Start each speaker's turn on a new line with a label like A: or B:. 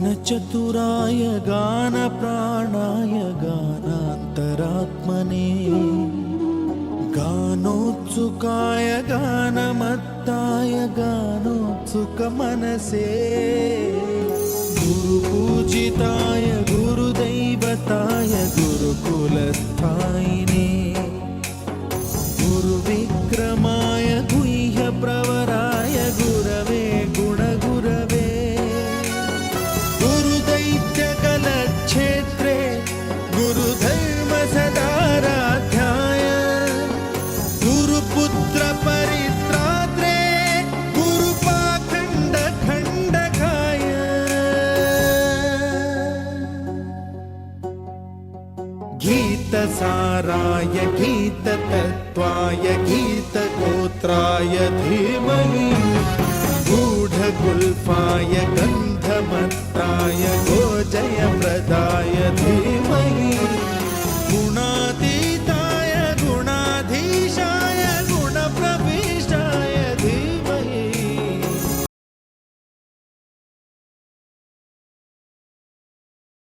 A: गानचतुराय गानप्राणाय गानान्तरात्मने गानोत्सुकाय गानमत्ताय गानोत्सुकमनसे गुरुपूजिताय गुरुदैवताय गुरुकुलस्थायिने गुरुविक्रमाय गुह्यप्रवराय गुरवे गुणगुरवे गुरुदैत्यकलक्षेत्रे गुरुधर्मसदाराध्याय गुरुपुत्रपरित्रात्रे गुरुपाखण्डखण्डकाय गीतसाराय गीततत्त्वाय गीतगोत्राय धीमहि गूढगुल्फाय गन्धमत्ताय गोजयप्रदाय धीमहि